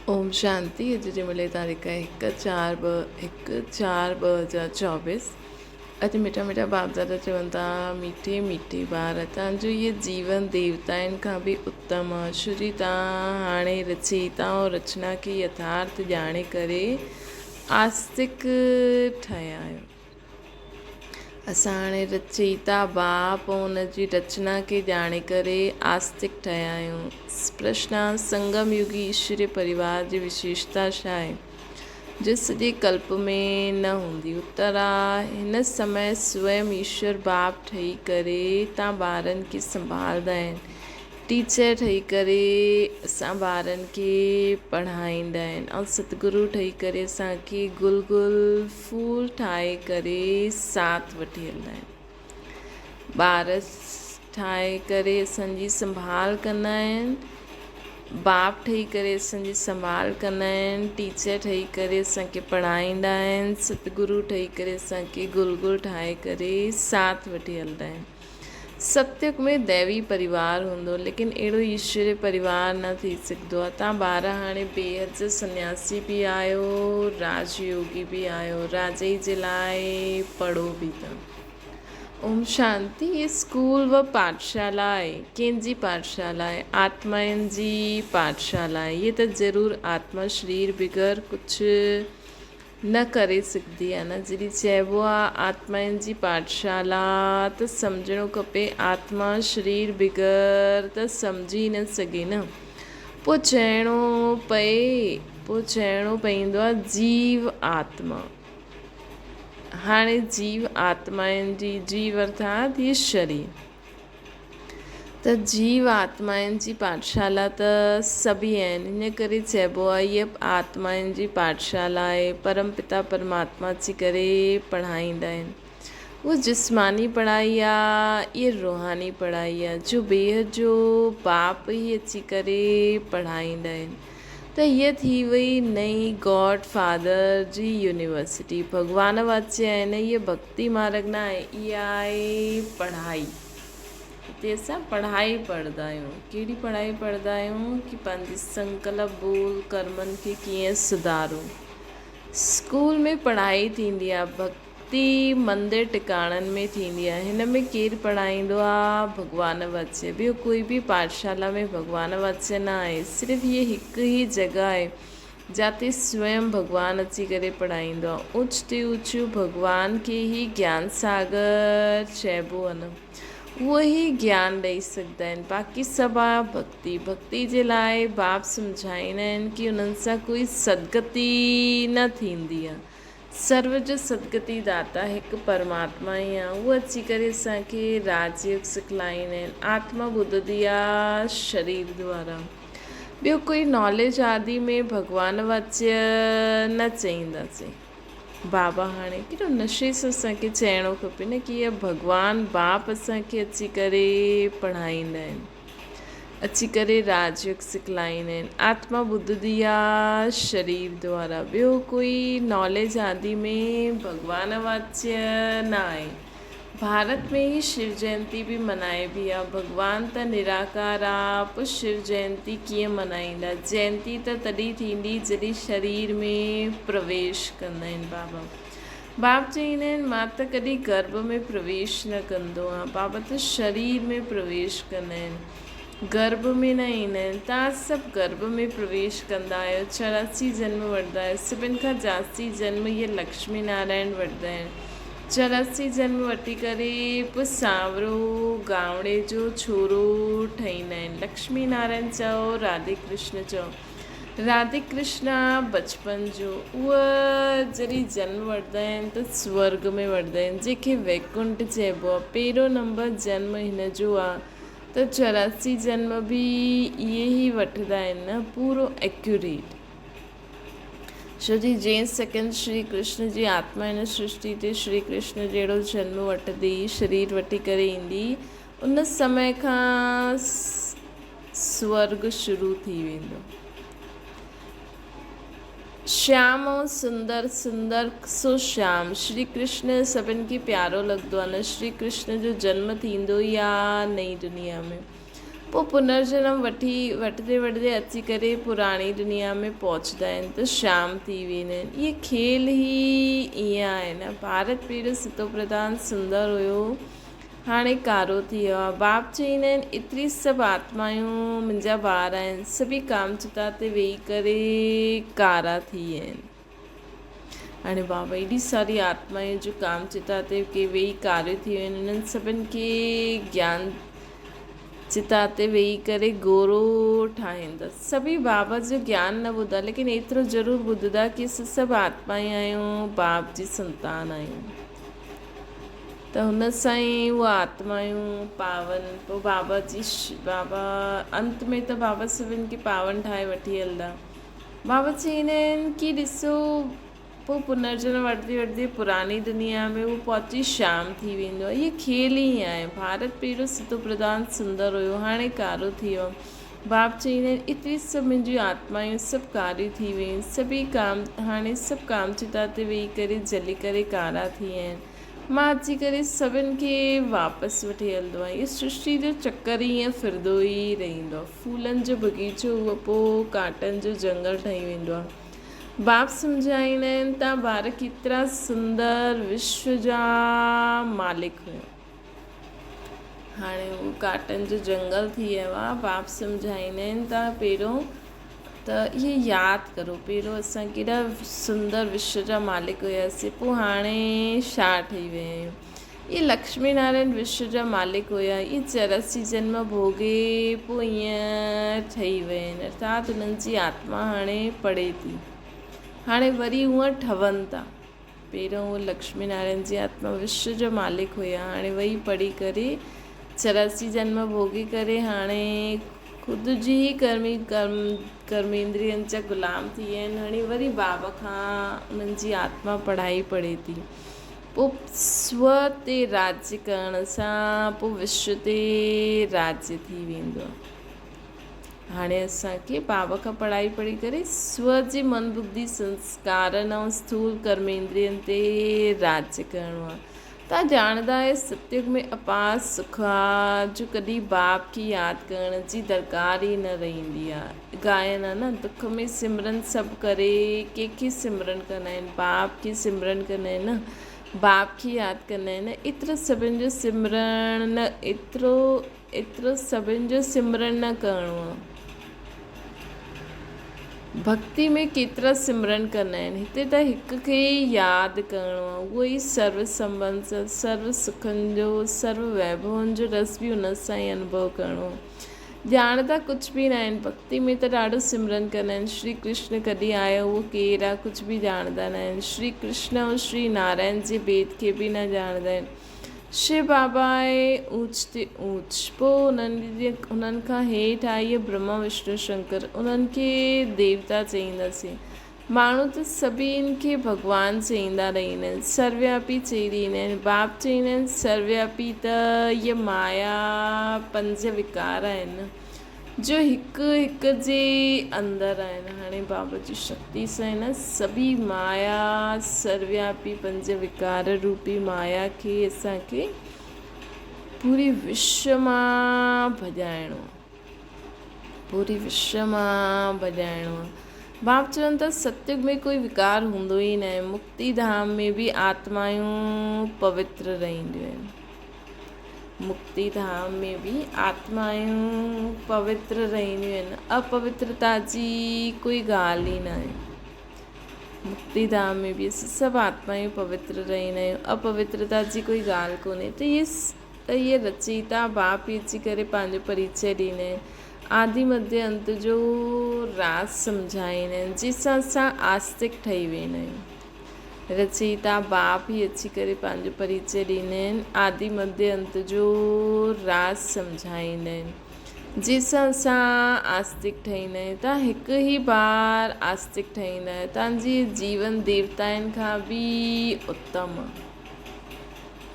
ओम शांति। अॼु जी मिले तारीख़ 1/4/2024। अॼु मिठा मिठा बाप दादा चवनि था, मीठे मीठे ॿार तव्हांजो इहे जीवन देवताउनि खां बि उत्तम आहे। श्री तव्हां हाणे रचयिता ऐं रचना खे यथार्थ ॼाणे करे आस्तिक ठहिया आहियो। असां हाणे रचयिता बाप ऐं उनजी रचना खे ॼाणे करे आस्तिक ठहिया आहियूं। प्रश्न: संगम युगी ईश्वरीय परिवार जी विशेषता छा आहे जो सॼे कल्प में न हूंदी? उत्तर आहे, हिन समय स्वयं ईश्वर बाप ठही करे तव्हां ॿारनि खे संभालंदा आहिनि। टीचर ठही करे असां ॿारनि खे पढ़ाईंदा आहिनि ऐं सतगुरु ठही करे असांखे गुल गुल फूल ठाहे करे साथ वठी हलंदा आहिनि। ॿार ठाहे करे असांजी संभाल कंदा आहिनि, बाप ठही करे असांजी संभाल कंदा आहिनि, टीचर ठही करे असांखे पढ़ाईंदा आहिनि, सतगुरु ठही करे असांखे गुल गुल ठाहे करे साथ वठी हलंदा आहिनि। सत्युग में दैवी परिवार हूंदो, लेकिन अहिड़ो ईश्वरीय परिवार न थी सघंदो आहे। तव्हां ॿार हाणे बेहद जो सन्यासी बि आहियो, राजयोगी बि आहियो, राजे जे लाइ पढ़ो बि था। ओम शांति। ये स्कूल व पाठशाला आहे। कंहिंजी पाठशाला आहे? आत्माउनि जी पाठशाला आहे। ये त ज़रूरु आत्मा शरीर बग़ैर कुझु न करे सघंदी आहे न। जॾहिं चइबो आहे आत्माउनि जी पाठशाला त सम्झणो खपे आत्मा शरीर बग़ैर त सम्झी न सघे न। पोइ चइणो पवंदो आहे जीव आत्मा। हाणे जीव आत्माउनि जी जीव अर्थात ये शरीर, त जीव आत्माउनि जी पाठशाला त सभी आहिनि। इन करे चइबो आहे इहा आत्माउनि जी पाठशाला आहे। परमपिता परमात्मा अची करे पढ़ाईंदा आहिनि। उहा जिस्मानी पढ़ाई आहे, इहा रूहानी पढ़ाई आहे जो बेहद जो बाप ई अची करे पढ़ाईंदा आहिनि। त हीअ थी वई नई गॉड फादर जी यूनिवर्सिटी। भॻवान वाच्य आहिनि। इहा भक्ति मार्ग न आहे, इहा आहे पढ़ाई। हिते असां पढ़ाई पढ़ंदा आहियूं। कहिड़ी पढ़ाई पढ़ंदा आहियूं कि पंहिंजी संकल्प बोल कर्मनि खे कीअं सुधारूं। स्कूल में पढ़ाई थींदी आहे, भक्ति मंदिर टिकाणनि में थींदी आहे। हिन में केरु पढ़ाईंदो आहे? भॻवान वाच्य। ॿियो कोई बि पाठशाला में भॻवान वाच्य न आहे। सिर्फ़ु हीअ हिकु ई जॻह आहे जिते स्वयं भॻवानु अची करे पढ़ाईंदो आहे। ऊच ते ऊच भॻवान खे ई ज्ञान सागर चइबो आहे न। उहो ई ज्ञान ॾेई सघंदा आहिनि। बाक़ी सभु आहे भक्ति। भक्ति जे लाइ बाप सम्झाईंदा आहिनि कि उन्हनि सां कोई सदगति न थींदी आहे। सर्व जो सदगति दाता हिकु परमात्मा ई आहे। उहो अची करे असांखे राजयोग सिखलाईंदा आहिनि। आत्मा ॿुधंदी आहे शरीर द्वारा। ॿियो कोई नॉलेज आदि में भॻवान वाच्य न चईंदासीं। बाबा हाणे केॾो नशे सां असांखे चइणो खपे न कि इहा भॻवानु बाप असांखे अची करे पढ़ाईंदा आहिनि, अची करे राजयोग सिखलाईंदा आहिनि। आत्मा ॿुधंदी आहे शरीर द्वारा। ॿियो कोई नॉलेज आदि में भॻवान वाच्य न आहे। भारत में ही शिव जयंती बि मनाइबी आहे। भॻवान त निराकार आहे, पोइ शिव जयंती कीअं मनाईंदा? जयंती त तॾहिं थींदी जॾहिं शरीर में प्रवेश कंदा आहिनि बाबा। बाप चईंदा आहिनि मां त कॾहिं गर्भ में प्रवेश न कंदो आहियां। बाबा त शरीर में प्रवेश कंदा आहिनि, गर्भ में न ईंदा आहिनि। तव्हां सभु गर्भ में प्रवेश कंदा आहियो, 84 जन्म वठंदा आहियो। सभिनि खां जास्ती जन्म इहे लक्ष्मी नारायण वठंदा आहिनि। 84 जन्म वठी करे पोइ सांवरो गावड़े जो छोरो ठाहींदा आहिनि। लक्ष्मी नारायण चओ, राधे कृष्ण चओ। राधे कृष्ण बचपन जो, उहा जॾहिं जन्म वठंदा आहिनि त स्वर्ग में वठंदा आहिनि, जंहिंखे वैकुंठ चइबो आहे। पहिरियों नंबर जन्म हिन जो आहे। त 84 जन्म बि इहे ई वठंदा आहिनि न, पूरो एक्यूरेट। छो जी जंहिं सेकेंड श्री कृष्ण जी आत्मा हिन सृष्टि ते श्री कृष्ण जहिड़ो जन्म वठंदी, शरीर वठी करे ईंदी, उन समय खां स्वर्ग शुरू थी वेंदो। श्याम ऐं सुंदर, सुंदर सो श्याम। श्री कृष्ण सभिनि खे प्यारो लॻंदो आहे न। श्री कृष्ण जो जन्म थींदो ई आहे नई दुनिया में। पोइ पुनर्जन्म वठंदे अची करे पुराणी दुनिया में पहुचंदा आहिनि त शाम थी वेंदा आहिनि। इहे खेल ई ईअं आहिनि। भारत पहिरियों सितो प्रधान सुंदर हुयो, हाणे कारो थी वियो आहे। बाप चईंदा आहिनि एतिरी सभु आत्मायूं मुंहिंजा ॿार आहिनि, सभी कामचिता ते वेही करे कारा थी विया आहिनि। हाणे बाबा एॾी सारी आत्मायूं जो कामचिता ते के वेही कारियूं थी वियूं आहिनि, उन्हनि सभिनि खे ज्ञान चिता ते वेही करे गोरो ठाहींदा। सभी बाबा जो ज्ञान न ॿुधा, लेकिन एतिरो ज़रूरु ॿुधंदा कि असां सभु आत्माएं आहियूं, बाप जी संतान आहियूं। त हुन सां ई उहा आत्मायूं पावन। पोइ बाबा अंत में त बाबा सभिनि खे पावन ठाहे वठी हलंदा। बाबा चईंदा आहिनि कि ॾिसो, पोइ पुनर्जन्म वठंदे पुरानी दुनिया में उहो पहुची शाम थी वेंदो आहे। इहे खेल ई आहे। भारत पहिरियों सितो प्रधान सुंदर हुयो, हाणे कारो थी वियो। बाप चईंदा आहिनि एतिरी सभु मुंहिंजियूं आत्मायूं सभु कारियूं थी वियूं आहिनि, हाणे सभु कामचिता ते वेही करे जली करे कारा थी विया आहिनि। मां अची करे सभिनि खे वापसि वठी हलंदो आहे। इहा सृष्टि जो चकर ईअं फिरंदो ई रहंदो आहे। फूलनि जो बगीचो उहो पोइ कांटनि जो जंगल ठही वेंदो आहे। बाप सम्झाईंदा आहिनि तव्हां ॿार केतिरा सुंदर विश्व जा मालिक हुयो, हाणे उहो काटनि जो जंगल थी वियो आहे। बाप सम्झाईंदा आहिनि तव्हां पहिरियों त इहे यादि करो, पहिरियों असां केॾा सुंदर विश्व जा मालिक हुयासीं, पोइ हाणे छा ठही विया आहियूं। इहे लक्ष्मी नारायण विश्व जा मालिक हुया, इहे 84 जन्म भोगे पोइ ईअं ठही विया आहिनि। अर्थात उन्हनि जी आत्मा हाणे पढ़े थी, हाणे वरी हूअं ठहनि था। पहिरियों उहो लक्ष्मी नारायण जी आत्मा विश्व जो मालिक हुया, हाणे वही पढ़ी करे 84 जन्म भोगी करे हाणे ख़ुदि जी ही कर्मेंद्रियनि जा ग़ुलाम थी विया आहिनि। हाणे वरी बाबा खां उन्हनि जी आत्मा पढ़ाई पढ़े थी। पोइ स्व ते राज्य करण सां पोइ विश्व ते राज्य थी वेंदो आहे। हाणे असांखे बाबा खां पढ़ाई पढ़ी करे स्व जे मन बुद्धि संस्कारनि ऐं स्थूल कर्मेंद्रियनि ते राज्य करिणो आहे। तव्हां ॼाणंदा आहियो सतयुग में अपार सुख आहे, जो कॾहिं बाप खे यादि करण जी दरकार ई न रहंदी आहे। गायन आहे न, दुख में सिमरन सभु करे कंहिंखे सिमरन कंदा आहिनि, बाप खे सिमरन कंदा आहिनि न, बाप खे यादि कंदा आहिनि। एतिरो सभिनि जो सिमरन न करिणो आहे। भक्ति में केतिरा सिमरन कंदा आहिनि, हिते त हिक खे यादि करिणो आहे। उहो ई सर्व संबंध, सर्व सुखनि जो, सर्व वैभवनि जो रस बि उन सां ई अनुभव करिणो। ॼाणंदा कुझु बि न आहिनि, भक्ति में त ॾाढो सिमरन कंदा आहिनि। श्री कृष्ण कॾहिं आयो, उहो केरु आहे, कुझु बि ॼाणंदा न आहिनि। श्री कृष्ण ऐं श्री नारायण जे भेद खे बि न ॼाणंदा आहिनि। शिव बाबा आहे ऊच ते ऊच, पोइ उन्हनि खां हेठि आहे ब्रह्मा विष्णु शंकर, उन्हनि खे देवता चईंदासीं। माण्हू त सभिनि खे भॻवानु चईंदा रहंदा आहिनि, सर्वव्यापी चई रहंदा आहिनि। बाप चईंदा आहिनि सर्वव्यापी त इहे माया 5 विकार आहिनि, जो हिक जे अंदरि आहिनि। हाणे बाबा जी शक्ति सां आहे न, सभी माया सर्वव्यापी 5 विकार रूपी माया खे असांखे पूरी विश्व मां भॼाइणो, पूरी विश्व मां भॼाइणो। बाप चवनि था सतयुग में कोई विकार हूंदो ई न आहे। मुक्ति धाम में बि आत्मायूं पवित्र रहंदियूं आहिनि। मुक्ति धाम में भी आत्मायूं पवित्र रहंदियूं आहिनि। अपवित्रता जी कोई ॻाल्हि ई न आहे। मुक्ति धाम में भी असां सभु आत्मायूं पवित्र रहंदा आहियूं, अपवित्रता जी कोई ॻाल्हि कोन्हे। त इहे रचयिता बाप ई अची करे पंहिंजो परिचय ॾींदा आहिनि, आदि मध्य अंत जो राज़ सम्झाईंदा आहिनि, जंहिंसां असां आस्तिक ठही वेंदा आहियूं। रचयिता बाप ई अची करे पंहिंजो परिचय ॾींदा आहिनि, आदि मध्य अंत जो राज़ सम्झाईंदा आहिनि, जंहिंसां असां आस्तिक ठहींदा आहियूं। तव्हां हिकु ई बार आस्तिक ठहींदा आहियो, तव्हांजी जीवन देवताउनि खां बि उत्तम आहे।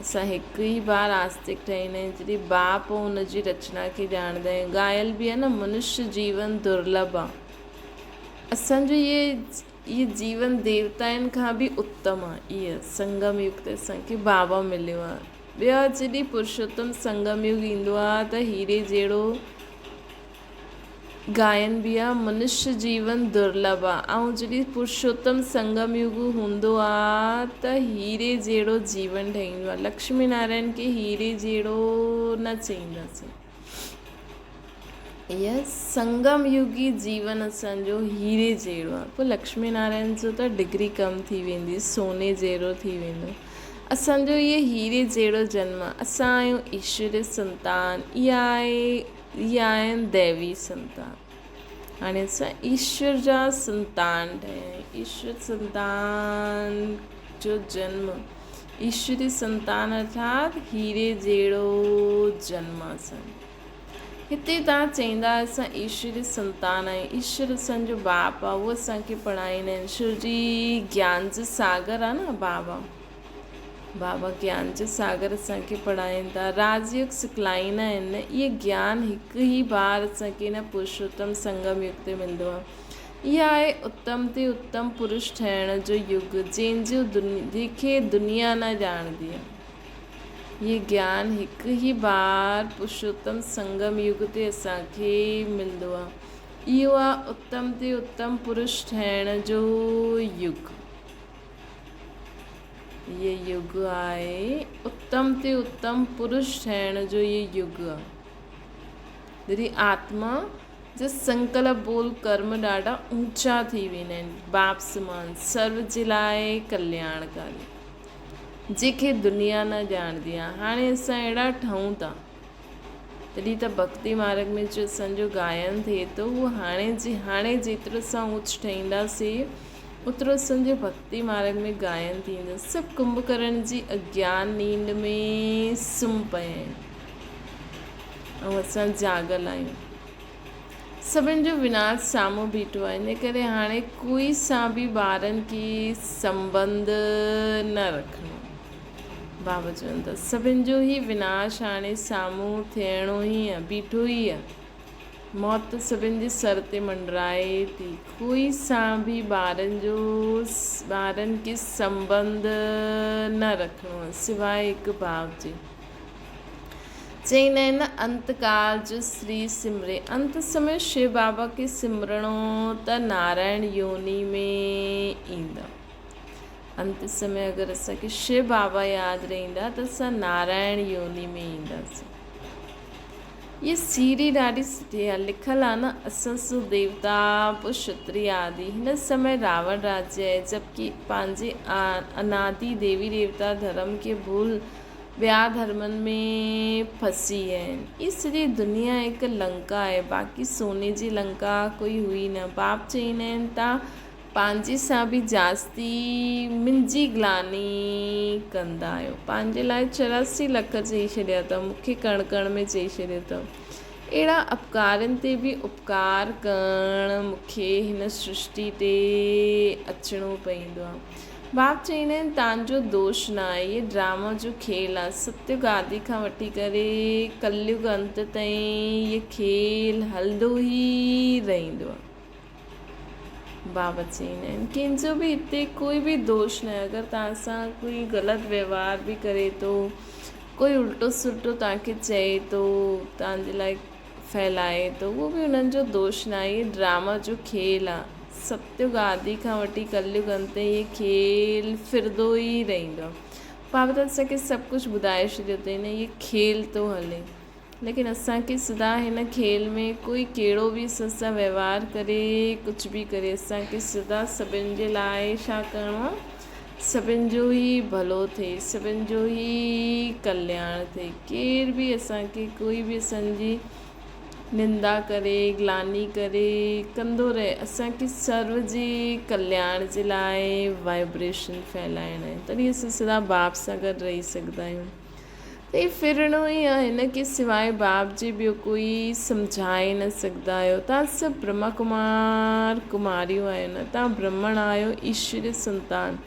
असां हिकु ई बार आस्तिक ठहींदा आहियूं, जॾहिं बाप ऐं हुनजी रचना खे ॼाणंदा आहियूं। ॻायल बि आहे न, मनुष्य जीवन दुर्लभ आहे। असांजो इहे जीवन देवताउनि खां बि उत्तम आहे। इहा संगम युग ते असांखे बाबा मिलियो आहे। ॿियो जॾहिं पुरुषोत्तम संगम युग ईंदो आहे त हीरे जहिड़ो गायन बि आहे मनुष्य जीवन दुर्लभ आहे ऐं जॾहिं पुरुषोत्तम संगम युग हूंदो आहे त हीरे जहिड़ो जीवन ठहींदो आहे। लक्ष्मी नारायण खे हीरे जहिड़ो न चईंदासीं। इहा संगम युगी जीवन असांजो हीरे जहिड़ो आहे। पोइ लक्ष्मी नारायण जो त डिग्री कम थी वेंदी, सोने जहिड़ो थी वेंदो। असांजो इहे हीरे जहिड़ो जन्म, असां आहियूं ईश्वरी संतान, इहा आहिनि दैवी संतान। हाणे असां ईश्वर जा संतान ठहिया, ईश्वर संतान जो जन्म, ईश्वरी संतान अर्थात हीरे जहिड़ो जन्म असांजो। हिते तव्हां चईंदा असां ईश्वरी संतान आहियूं, ईश्वर असांजो बाप आहे, उहो असांखे पढ़ाईंदा आहिनि। ईश्वर जी ज्ञान जो सागर आहे न बाबा ज्ञान जो सागर असांखे पढ़ाइनि था, राजयोग सिखलाईंदा आहिनि। इहे ज्ञान हिकु ई बार असांखे न पुरुषोत्तम संगम युग ते मिलंदो आहे। इहा आहे उत्तम ते उत्तम पुरुष ठहिण जो युग, जंहिंखे दुनिया न ॼाणंदी आहे। ये ज्ञान हिकु ई बार पुरुषोत्तम संगम युग ते असांखे मिलंदो आहे। इहो आहे उत्तम ते उत्तम पुरुष ठहिण जो युग। ये युग आहे उत्तम ते उत्तम पुरुष ठहिण जो ये युग आहे। जॾहिं आत्मा जा संकल्प बोल कर्म ॾाढा ऊचा थी वेंदा आहिनि, बाप समान, सर्व जे लाइ कल्याणकारी, जंहिंखे दुनिया न ॼाणंदी आहे। हाणे असां अहिड़ा ठहूं था, तॾहिं त भक्ति मार्ग में जो असांजो गायन थिए थो, उहो हाणे जेतिरो असां ऊच ठहींदासीं ओतिरो असांजे भक्ति मार्ग में गायन थींदो। सभु कुंभकर्ण जी अज्ञान नींद में सुम्ही पिया आहिनि ऐं असां जागल आहियूं। सभिनि जो विनाश साम्हूं बीठो आहे, इन करे हाणे कोई सां बि ॿारनि खे संबंध न रखणो। बाबा चवनि था सभिनि जो ई विनाश हाणे साम्हूं थियणो ई आहे, बीठो ई आहे। मौत सभिनि जे सर ते मंडराए थी। कोई सां बि ॿारनि खे संबंध न रखणो आहे सिवाय हिकु बाप जे। चईंदा आहिनि अंतकाल जो श्री सिमरे, अंत समय शिव बाबा खे सिमरणो त नारायण योनी में ईंदा। अंत समय अगरि असांखे शिव बाबा यादि रहंदा त असां नारायण योनी में ईंदासीं। ये सीरी ॾाढी सुठी आहे, लिखियलु आहे न असंसु देवता पोइ क्षत्रिय आदि। हिन समय रावण राज्य आहे, जबकि पंहिंजे अनादि देवी देवता धर्म खे भूल ॿिया धर्मनि में फसी आहिनि। ई सॼी दुनिया हिकु लंका आहे, बाक़ी सोने जी लंका कोई हुई न। बाप चईंदा आहिनि तव्हां पंहिंजे सां बि जास्ती मुंहिंजी ग्लानी कंदा आहियो। पंहिंजे लाइ 84 लख चई छॾिया अथव, मूंखे कण कण में चई छॾियो अथव। अहिड़ा अपकारनि ते बि उपकार करणु मूंखे हिन सृष्टि ते अचिणो पवंदो आहे। बाप चईंदा आहिनि तव्हांजो दोष न आहे, इहे ड्रामा जो खेल आहे। सत्युग आदि खां वठी करे कलयुग अंत ताईं इहे खेल हलंदो ई रहंदो आहे। बाबा चईंदा आहिनि कंहिंजो बि हिते कोई बि दोष न आहे। अगरि तव्हां सां कोई ग़लति व्यवहार बि करे थो, कोई उल्टो सुल्टो तव्हांखे चए थो, तव्हांजे लाइ फैलाए थो, उहो बि उन्हनि जो दोष न आहे। इहे ड्रामा जो खेल आहे। सत्युग आदि खां वठी कलयुग अंत इहे खेल फिरंदो ई रहंदो आहे। बाबा त असांखे सभु कुझु ॿुधाए छॾियो अथई न, इहे खेल थो हले। लेकिन असांखे सदा हिन खेल में कोई कहिड़ो बि असां व्यवहार करे, कुझु बि करे, असांखे सदा सभिनि जे लाइ छा करिणो आहे, सभिनि जो ई भलो थिए, सभिनि जो ई कल्याण थिए। केर बि असांखे कोई बि असांजी निंदा करे, ग्लानी करे कंदो रहे, असांखे सर्व जे कल्याण जे लाइ वाइब्रेशन फैलाइणा आहिनि, तॾहिं असां सदा बाप सां गॾु रही सघंदा आहियूं। त हीउ फिरणो ई आहे, हिन खे सवाइ बाप जे ॿियो कोई सम्झाए न सघंदा आहियो। तव्हां सभु ब्रह्मा कुमार कुमारियूं आहियो न, तव्हां ब्रह्मण आहियो, ईश्वरी संतान,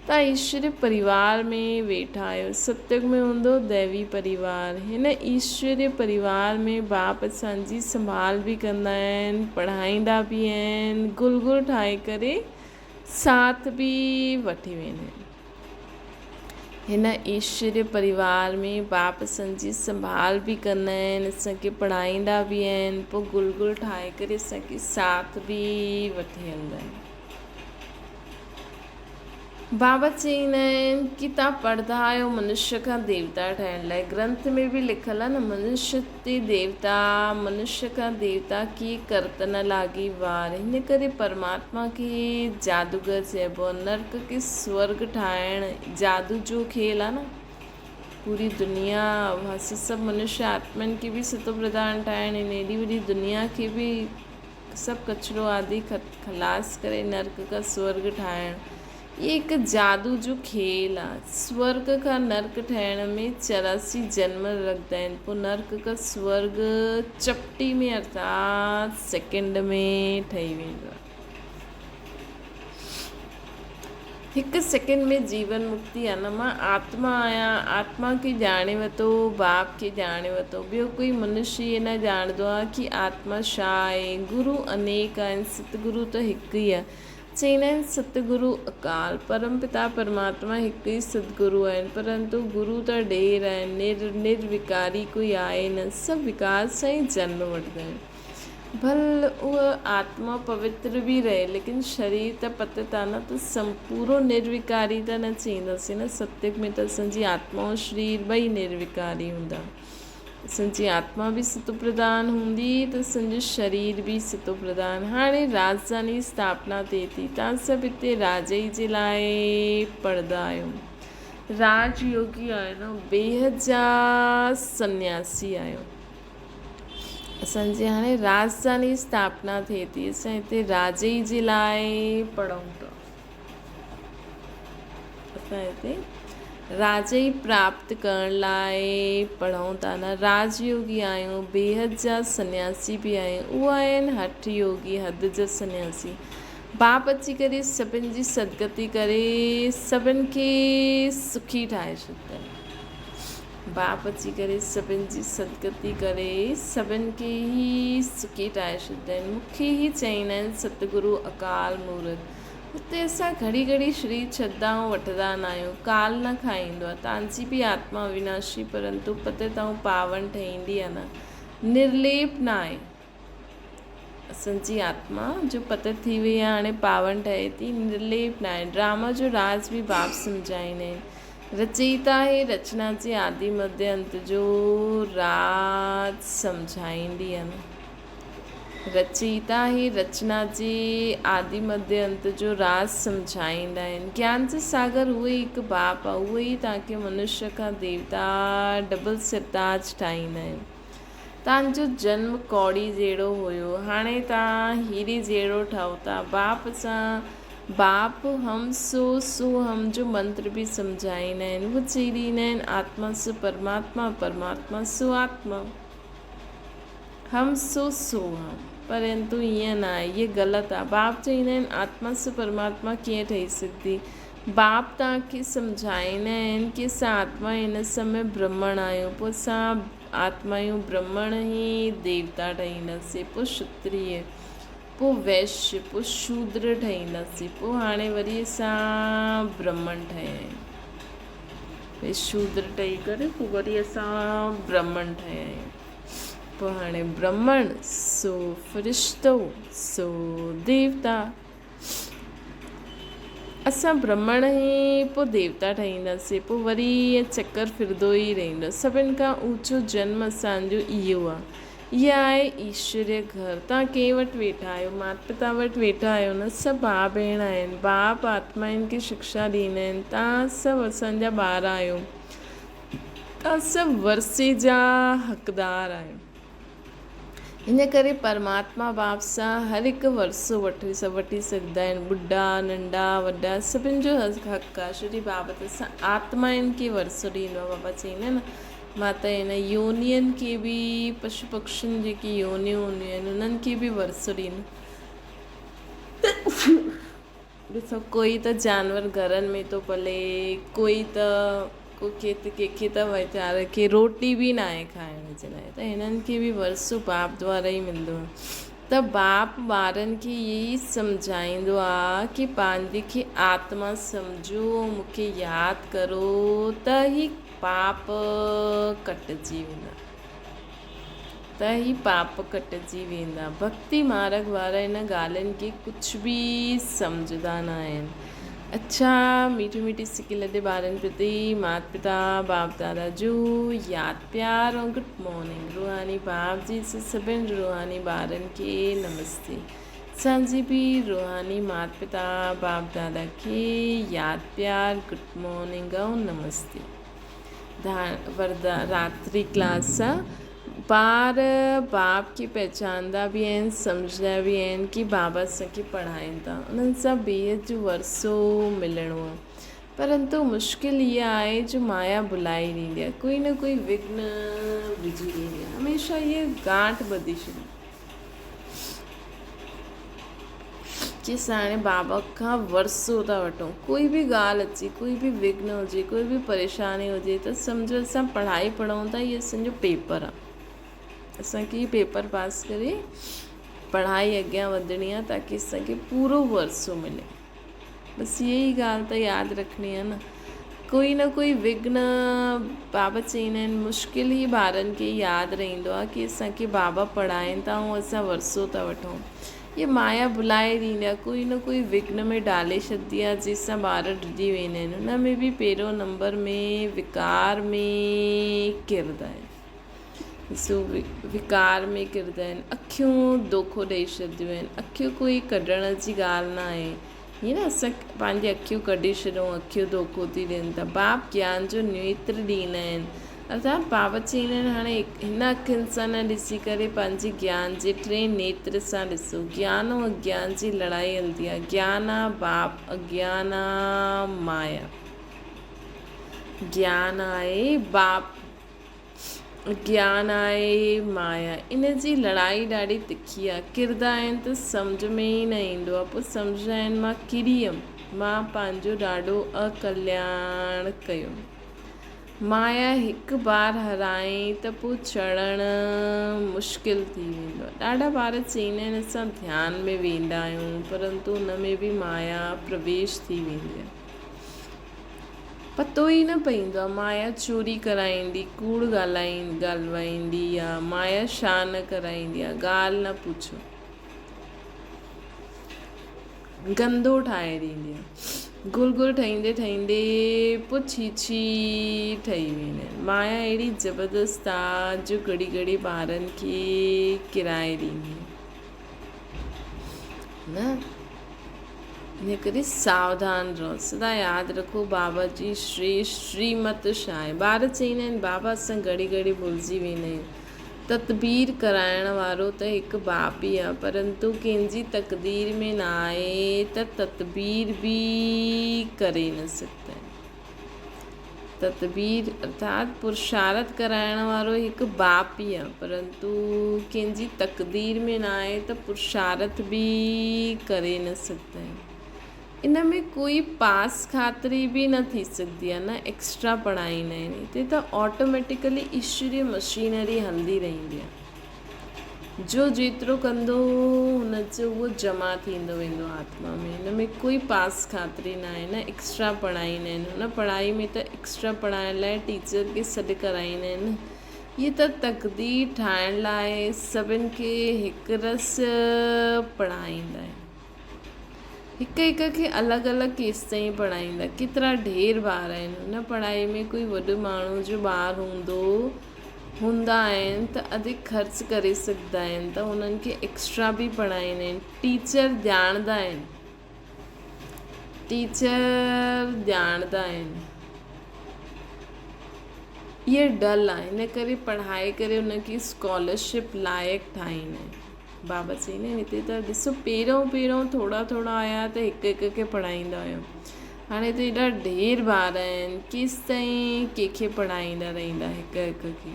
तव्हां ईश्वरी परिवार में वेठा आहियो। सत्युग में हूंदो दैवी परिवार। हिन ईश्वरी परिवार में बाप असांजी संभाल बि कंदा आहिनि, पढ़ाईंदा बि आहिनि, गुल गुल ठाहे करे साथ बि वठी वेंदा आहिनि। हिन ईश्वरीय परिवार में बाप असांजी संभाल बि कंदा आहिनि, असांखे पढ़ाईंदा बि आहिनि, पोइ गुल गुल ठाहे करे असांखे साथ बि वठी हलंदा आहिनि। बाबा चईंदा आहिनि की तव्हां पढ़ंदा आहियो मनुष्य खां देवता ठहिण लाइ, ग्रंथ में बि लिखियलु आहे न, मनुष्य ते देवता, मनुष्य खां देवता कीअं करतन लागी वार। हिन करे परमात्मा खे जादूगर चइबो आहे। नर्क खे स्वर्ग ठाहिण जादू जो खेल आहे न। पूरी दुनिया सभु मनुष्य आत्मनि खे बि सतो प्रधान ठाहिण, हिन एॾी वॾी दुनिया खे बि सभु कचिरो आदि खलास करे नर्क खां स्वर्ग ठाहिण, ये हिकु जादू जो खेल आहे। स्वर्ग खां नर्क ठहिण में 84 जन्म लॻंदा आहिनि, पोइ नर्क खां स्वर्ग चपटी में अर्थात सेकेंड में ठही वेंदो आहे। हिकु सेकेंड में जीवन मुक्ति आहे न। मां आत्मा आहियां, आत्मा खे ॼाणे वरितो, बाप खे ॼाणे वरितो, ॿियो कोई मनुष्य इहे न ॼाणंदो आहे कि आत्मा छा आहे। गुरु अनेक आहिनि, सतगुरु त हिकु ई आहे। चईंदा आहिनि सतगुरु अकाल, परमपिता परमात्मा हिकु ई सतगुरु आहिनि, परंतु गुरु त ढेर आहिनि। निर्विकारी कोई आहे न, सभु विकार सां ई जन्म वठंदा आहिनि। भल उहा आत्मा पवित्र भी रहे, लेकिन शरीर त पतित आहे न, त संपूर्ण निर्विकारी त न चईंदासीं न। सत्युग में त असांजी आत्मा ऐं शरीर ॿई निर्विकारी हूंदा। असांजी आत्मा बि सतो प्रधान हूंदी त असांजो शरीर बि सतो प्रधान। हाणे राजधानी स्थापना थिए थी, तव्हां सभु हिते राजे जे लाइ पढ़ंदा आहियो। राजयोगी आहियो न, बेहद जा सन्यासी आहियो। असांजे हाणे राजधानी स्थापना थिए थी, असां हिते राजे जे लाइ पढ़ूं था। असां हिते राजे प्राप्त करण लाइ पढ़ूं था न। राजयोगी आहियूं, बेहद जा सन्यासी बि आहियूं, उहे आहिनि हठ योगी, हद जा सन्यासी। बाप अची करे सभिनि जी सदगति करे सभिनि खे सुखी ठाहे छॾींदा आहिनि। बाप अची करे सभिनि जी सदगति करे सभिनि खे ई सुखी ठाहे छॾींदा आहिनि। मूंखे ई चईंदा आहिनि सतगुरु अकाल मूर्त। हुते असां घड़ी घड़ी शरीर छॾंदा ऐं वठंदा न आहियूं। काल न खाईंदो आहे। तव्हांजी बि आत्मा विनाशी परंतु पतित ऐं पावन ठहींदी आहे न, निर्लेप न आहे। असांजी आत्मा जो पतित थी वई आहे हाणे पावन ठहे थी, निर्लेप न आहे। ड्रामा जो राज बि बाप सम्झाईंदा आहिनि। रचयिता है रचना जे आदि मध्य अंत जो राज सम्झाईंदी आहे न। रचयिता ही रचना जे आदि मध्य अंत जो राज सम्झाईंदा आहिनि। ज्ञान जो सागर उहो ई हिकु बाप आहे, उहो ई तव्हांखे मनुष्य खां देवता डबल सिरताज ठाहींदा आहिनि। तव्हांजो जन्म कौड़ी जहिड़ो हुयो, हाणे तव्हां हीरे जहिड़ो ठहो था। बाप सां बाप हम सो हम जो मंत्र बि सम्झाईंदा आहिनि। उहो चई ॾींदा आहिनि आत्मा सु परमात्मा, परमात्मा सु आत्मा, हम सो हम। परंतु ईअं न आहे, इहे ग़लति आहे। बाप चईंदा आहिनि आत्मा सु परमात्मा कीअं ठही सघंदी। बाप तव्हांखे सम्झाईंदा आहिनि कि असां आत्मा हिन समय ब्रह्मण आहियूं, पोइ असां आत्मा आहियूं ब्रह्मण ई देवता ठहींदासीं, पोइ क्षत्रिय, पोइ वैश्य, पोइ शूद्र ठहींदासीं, पोइ हाणे वरी असां ब्रह्मण ठहिया आहियूं। शूद्र ठही करे पोइ वरी असां ब्रह्मण ठहिया आहियूं। पोइ हाणे ब्रह्मण सो फ़रिश्तो सो देवता। असां ब्रह्मण ई पोइ देवता ठहींदासीं, पोइ वरी इअं चकर फिरंदो ई रहंदो। सभिनि खां ऊचो जन्म असांजो इहो आहे। इहा आहे ईश्वरीय घर। तव्हां कंहिं वटि वेठा आहियो, माता पिता वटि वेठा आहियो न। सभु भाउ भेण आहिनि। बाप आत्माउनि खे शिक्षा ॾींदा आहिनि। तव्हां सभु असांजा ॿार आहियो। तव्हां सभु वरसे जा हक़दार आहियो। हिन करे परमात्मा बाप सां हर हिकु वरसो वठी सघंदा आहिनि। ॿुढा नंढा वॾा सभिनि जो हक़ु आहे। श्री बाबा त असां आत्माउनि खे वरसो ॾींदो आहे। बाबा चईंदा आहिनि न, मां त हिन योनियुनि खे बि, पशु पक्षियुनि जेकी योनियूं हूंदियूं आहिनि उन्हनि खे बि वरसो ॾींदो। ॾिसो, कोई त जानवर घरनि में थो पले, कोई त कंहिंखे त वीचारे खे रोटी बि न आहे खाइण जे लाइ, त हिननि खे बि वरसो बाप द्वारा ई मिलंदो आहे। त बाप ॿारनि खे इहे ई सम्झाईंदो आहे कि पंहिंजे खे आत्मा सम्झो, मूंखे यादि करो त ई पाप कटिजी वेंदा, त ही पाप कटिजी वेंदा। भक्ति मार्ग वारा इन ॻाल्हियुनि खे कुझु बि सम्झंदा न आहिनि। अच्छा, मीठी मीठी सिकी लॾे ॿारनि प्रति माता पिता बाप दादा जो यादि प्यार ऐं गुड मॉर्निंग। रूहानी बाप जी से सभिनि रूहानी ॿारनि खे नमस्ते। असांजी बि रूहानी माता पिता बाप दादा खे यादि प्यार गुड मॉर्निंग ऐं नमस्ते। रात्रि क्लास ॿार बाप खे पहचानंदा बि आहिनि, सम्झंदा बि आहिनि कि बाबा असांखे पढ़ाइनि था, उन्हनि सां बेहद जो वरसो मिलणो आहे। परंतु मुश्किल इहा आहे जो माया बुलाए ॾींदी आहे, कोई न कोई विघ्न विझी ॾींदी आहे, हमेशह इहे गांठ ॿधी छॾी कि असां हाणे बाबा खां वरसो था वठूं। कोई बि ॻाल्हि अचे, कोई बि विघ्न हुजे, कोई बि परेशानी हुजे त सम्झो असां पढ़ाई पढ़ूं था, इहो असांजो पेपर आहे, असांखे पेपर पास करे पढ़ाई अॻियां वधणी आहे ताकी असांखे पूरो वरसो मिले। बसि इहा ई ॻाल्हि त यादि रखणी आहे न। कोई न कोई विघ्न, बाबा चईंदा आहिनि मुश्किल ई ॿारनि खे यादि रहंदो आहे कि असांखे बाबा पढ़ाइनि था ऐं असां वरसो था वठूं। इहा माया बुलाए ॾींदी आहे, कोई न कोई विघ्न में डाले छॾंदी आहे जंहिंसां ॿार डिॼी वेंदा आहिनि। हुन में बि पहिरियों नंबर में विकार में किरंदा आहिनि। ॾिसो, विकार में किरंदा आहिनि, अखियूं धोखो ॾेई छॾंदियूं आहिनि। अखियूं कोई कढण जी ॻाल्हि न आहे, हीअं न असां पंहिंजी अखियूं कढी छॾूं, अखियूं धोखो थी ॾियनि था। बाप ज्ञान जो नेत्र ॾींदा आहिनि, अर्थात बाबा चईंदा आहिनि हाणे हिन अखियुनि सां न ॾिसी करे पंहिंजे ज्ञान जे टे नेत्र सां ॾिसो। ज्ञान ऐं अज्ञान जी लड़ाई हलंदी आहे। ज्ञान आहे बाप, अज्ञान आहे माया। ज्ञान आहे बाप, ज्ञान आहे माया, इन जी लड़ाई ॾाढी तिखी आहे। किरंदा आहिनि त सम्झ में ई न ईंदो आहे, पोइ सम्झंदा आहिनि मां किरी वियमि, मां पंहिंजो ॾाढो अकल्याण कयो। माया हिकु बार हराए त पोइ चढ़णु मुश्किल थी वेंदो आहे। ॾाढा ॿार चईंदा आहिनि असां ध्यान में वेंदा आहियूं, परंतु हुन में बि माया प्रवेश थी वेंदी आहे, पतो ई न पवंदो आहे। माया चोरी कराईंदी, कूड़ ॻाल्हाईंदी आहे, माया छा न कराईंदी आहे, ॻाल्हि न पुछो, गंदो ठाहे ॾींदी आहे। गुल ठाहींदे ठाहींदे पोइ छी ठही वेंदा आहिनि। माया अहिड़ी ज़बरदस्त आहे जो घड़ी घड़ी ॿारनि खे किराए ॾींदी आहे न। इन करे सावधान रहो, सदा यादि रखो बाबा जी श्रीमत छा आहे। ॿार चईंदा आहिनि बाबा असां घड़ी घड़ी भुलिजी वेंदा आहियूं। तदबीर कराइण वारो त हिकु बाप ई आहे, परंतु कंहिंजी तक़दीर में न आहे त तदबीर बि करे न सघंदा आहिनि। तदबीर अर्थात पुरुषार्थ कराइण वारो हिकु बाप ई आहे, परंतु कंहिंजी तक़दीर में न आहे त पुरुषार्थ बि करे न सघंदा आहिनि। इन में कोई पास ख़ातिरी बि न थी सघंदी आहे, न एक्स्ट्रा पढ़ाईंदा आहिनि। हिते त ऑटोमेटिकली ईश्वरीय मशीनरी हलंदी रहंदी आहे, जो जेतिरो कंदो हुनजो उहो जमा थींदो वेंदो आत्मा में। हिन में कोई पास ख़ातिरी न आहे, न एक्स्ट्रा पढ़ाईंदा आहिनि। हुन पढ़ाई में त एक्स्ट्रा पढ़ाइण लाइ टीचर खे सॾु कराईंदा आहिनि। इहे त तक़दीर ठाहिण लाइ सभिनि खे हिकु रस पढ़ाईंदा आहिनि, हिक हिक खे अलॻि अलॻि केस ताईं पढ़ाईंदा। केतिरा ढेर ॿार आहिनि, हुन पढ़ाई में कोई वॾो माण्हू जो ॿार हूंदा आहिनि त अधिक ख़र्च करे सघंदा आहिनि, त हुननि खे एक्स्ट्रा बि पढ़ाईंदा आहिनि। टीचर ॼाणंदा आहिनि इहे डल आहे, हिन करे पढ़ाए करे हुनखे स्कॉलरशिप लाइक़ु ठाहींदा आहिनि। बाबा चईंदा आहिनि हिते त ॾिसो, पहिरियों थोरा आया त हिकु हिक खे पढ़ाईंदा हुआ, हाणे त हेॾा ढेर ॿार आहिनि, केसि ताईं कंहिंखे पढ़ाईंदा रहंदा हिक हिक खे।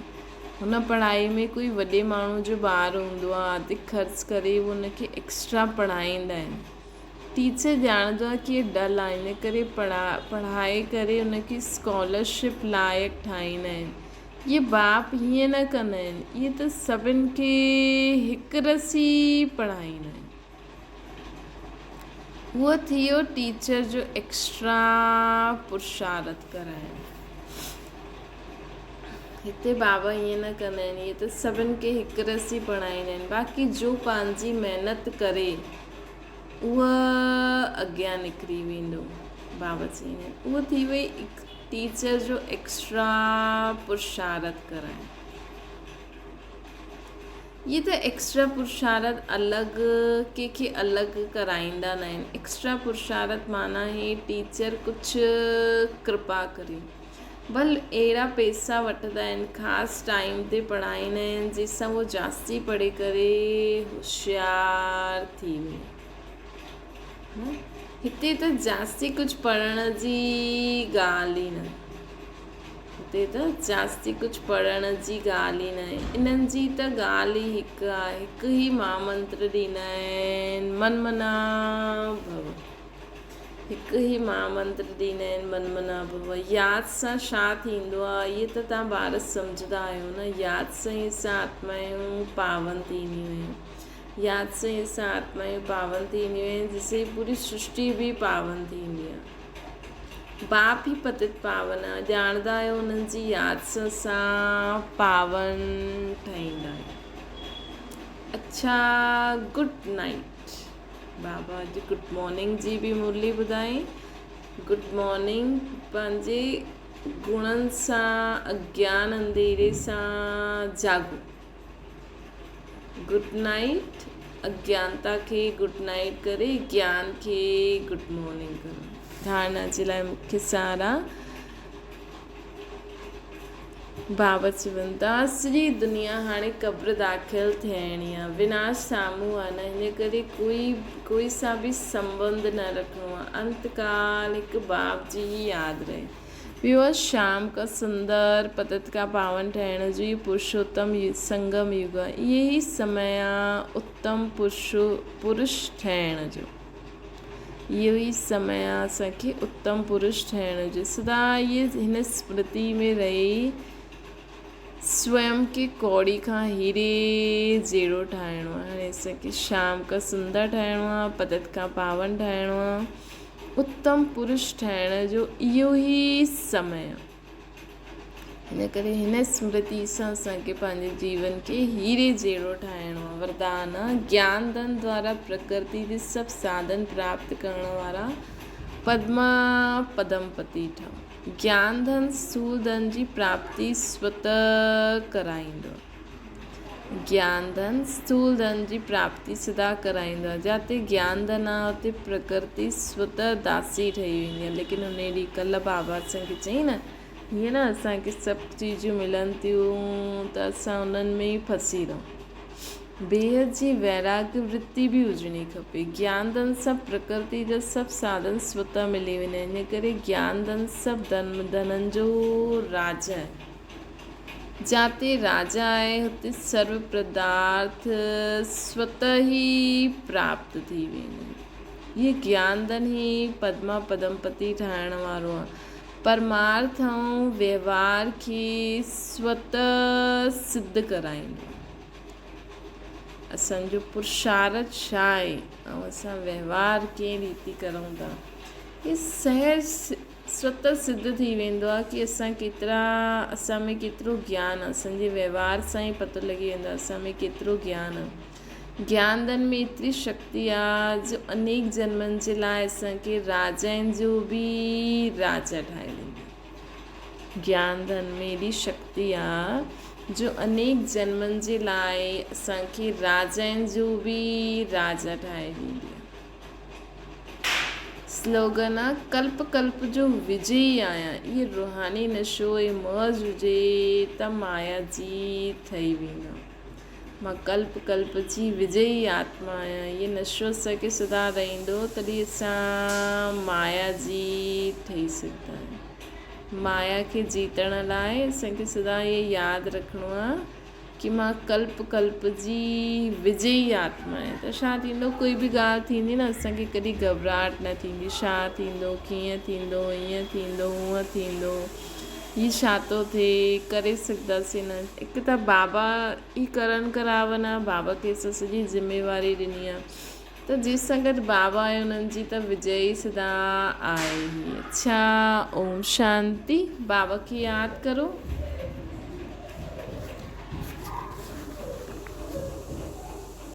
हुन पढ़ाई में कोई वॾे माण्हू जो ॿार हूंदो आहे, अधिक ख़र्च करे हुनखे एक्स्ट्रा पढ़ाईंदा आहिनि। टीचर ॼाणंदो आहे कि इहे डल आहे, इन करे पढ़ाए करे हुनखे स्कॉलरशिप लाइक़ु ठाहींदा आहिनि। ये बाप हीअं न कंदा आहिनि, इहे त सभिनि खे हिकु रसी पढ़ाईंदा आहिनि। उहो थियो टीचर जो एक्स्ट्रा पुरुषार्थ कराइण। हिते बाबा हीअं न कंदा आहिनि, इहे त सभिनि खे हिकु रसी पढ़ाईंदा आहिनि। बाक़ी जो पंहिंजी महिनत करे उहा अॻियां निकिरी वेंदो, बाबा चईंदा आहिनि। उहो थी वई टीचर जो एक्स्ट्रा पुरुषार्थ कराइण। ये त एक्स्ट्रा पुरुषार्थ अलॻि कंहिंखे अलॻि कराईंदा न आहिनि। एक्स्ट्रा पुरुषार्थ माना हे टीचर कुझु कृपा करे, भले अहिड़ा पैसा वठंदा आहिनि, ख़ासि टाइम ते पढ़ाईंदा आहिनि जंहिंसां उहो जास्ती पढ़ी करे होशियार थी वञे। हिते त जास्ती कुझु पढ़ण जी ॻाल्हि ई न, हिते त जास्ती कुझु पढ़ण जी ॻाल्हि ई न आहे। इन्हनि जी त ॻाल्हि ई हिकु आहे, हिकु ई महामंत्र ॾींदा आहिनि, मनमना भव। हिकु ई महामंत्र ॾींदा आहिनि, मनमना भव। यादि सां छा थींदो आहे इहे त तव्हां ॿार सम्झंदा आहियो न। यादि सां ई असां आत्मायूं पावन थींदियूं आहिनि, यादि सां ई असां आत्मायूं पावन थींदियूं आहिनि, जिससे पूरी सृष्टि बि पावन थींदी आहे। बाप ही पतित पावन आहे, ॼाणंदा आहियो उन्हनि जी यादि सां असां पावन ठहींदा आहियूं। अच्छा, गुड नाइट। बाबा अॼु गुड मॉर्निंग जी बि मुरली ॿुधाई। Good morning. पंहिंजे गुणनि सां, अज्ञान अंधेरे सां जागो। गुड नाइट, अज्ञानता खे गुड नाइट करे ज्ञान खे गुड मॉर्निंग करो। धारणा जे लाइ मुख्य सारा बाबा चवनि था सॼी दुनिया हाणे क़ब्र दाख़िल थियणी आहे, विनाश साम्हूं आहे न, हिन करे कोई सां बि संबंध न रखिणो आहे। अंतकाल हिकु बाप जी ही यादि रहे। ॿियो आहे शाम का सुंदर पतित का पावन ठहिण जो, इहो पुरुषोत्तम संगम युग आहे। इहे ई समय आहे उत्तम पुरुष ठहिण जो। इहो ई समय आहे असांखे उत्तम पुरुष ठहिण जो। सदा इहे हिन स्मृति में रही स्वयं खे कौड़ी खां हीरे जहिड़ो ठाहिणो आहे। हाणे असांखे शाम खां सुंदर ठहिणो आहे, पतित खां पावन ठहिणो आहे, उत्तम पुरुष ठहिण जो इहो ई समय आहे। हिन करे हिन स्मृति सां असांखे पंहिंजे जीवन खे हीरे जहिड़ो ठाहिणो आहे। वरदान ज्ञान धन द्वारा प्रकृति जे सभु साधन प्राप्त करण वारा पदमपति ठहो। ज्ञान धन स्थूल धन जी प्राप्ति स्वतः कराईंदो। ज्ञान धन स्थूल धन जी प्राप्ति सदा कराईंदो आहे। जिते ज्ञान धन आहे उते प्रकृति स्वतः दासी ठही वेंदी आहे। लेकिन उन ॾींहुं कल्ह बाबा असांखे चई न, हीअं न असांखे सभु चीजूं मिलनि थियूं त असां उन्हनि में ई फसी रहूं। बेहद जी वैराग्य वृत्ति बि हुजणी खपे। ज्ञान धन सां प्रकृति जा सभु साधन स्वतः मिली वेंदा आहिनि। इन करे ज्ञान धन सभु धननि जो राजा आहे। जाते राजा आहे हुते सर्व पदार्थ स्वतः ई प्राप्त थी वेंदा आहिनि। इहे ज्ञान धन ई पदमपति ठाहिण वारो आहे। परमार्थ ऐं व्यवहार खे स्वतः सिद्ध कराईंदो। असांजो पुरुषार्थ छा आहे ऐं असां व्यवहार कीअं रीति करूं था, इहे सहज स्वतः सिद्ध थी वेंदो आहे कि असां में केतिरो ज्ञान आहे। असांजे व्यवहार सां ई पतो लॻी वेंदो आहे असां में केतिरो ज्ञान आहे। ज्ञान धन में एतिरी शक्ति आहे जो अनेक जन्मनि जे लाइ असांखे राजाउनि जो बि राजा ठाहे ॾींदी। ज्ञान धन में एॾी शक्ति आहे जो अनेक जन्मनि जे लाइ असांखे राजाउनि जो बि राजा ठाहे ॾींदी आहे। स्लोगन आहे कल्प कल्प जो विजयी आहियां। इहे रूहानी नशो ऐं मौज हुजे त माया जी ठही वेंदा। मां कल्प कल्प जी विजयी आत्मा आहियां। इहे नशो असांखे सदा रहंदो तॾहिं असां माया जी ठही सघंदा आहियूं। माया खे जीतण लाइ असांखे सदा इहे यादि रखिणो आहे कि मां कल्प कल्प जी विजयी आत्मा आहे। त छा थींदो, कोई बि ॻाल्हि थींदी न असांखे कॾहिं घबराहट न थींदी। छा थींदो, कीअं थींदो, ईअं थींदो, हूअं थींदो, ही छा थो थिए, करे सघंदासीं न। हिकु त बाबा ही करण करावना, बाबा खे असां सॼी ज़िम्मेवारी ॾिनी आहे, त जेसां गॾु बाबा आहे उन्हनि जी त विजय सदा आहे ही। अच्छा, ओम शांति। बाबा खे यादि करो।